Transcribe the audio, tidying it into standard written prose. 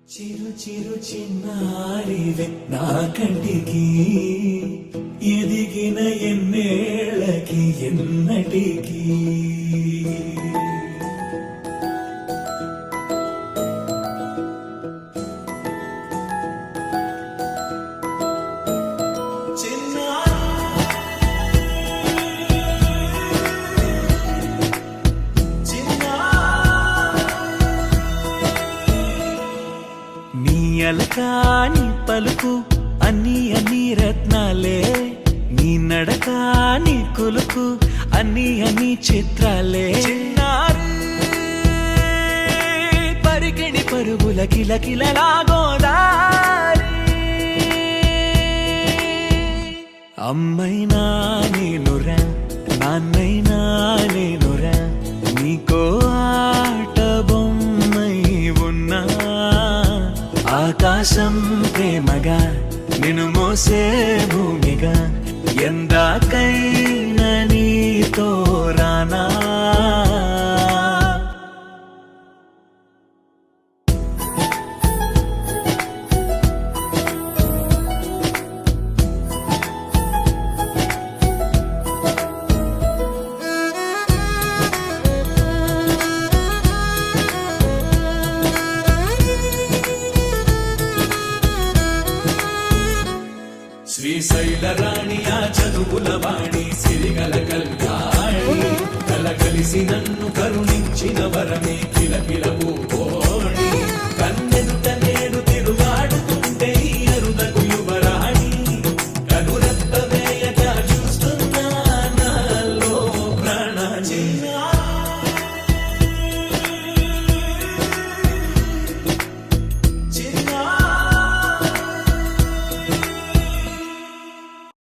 చిరు చిరు చిన్నారివే నా కంటికి ఎదిగిన ఎన్నేళ్ళకి ఎన్నటికి అలకాని పలుకు అన్ని రత్నాలే నీ నడకాని కులుకు అన్ని చిత్రాలే పరికిణి పరుగుల కిలకిలలాగోదారి అమ్మైనా నేనురా నాన్నైనా నేనురా నీకో ఆట బొమ్మై ఉన్నా ఆకాశం ప్రేమగా నిన్ను మోసే భూమిగా ఎందాకైనా నీతో రానా శ్రీశైల రాణి ఆ చదువుల వాణి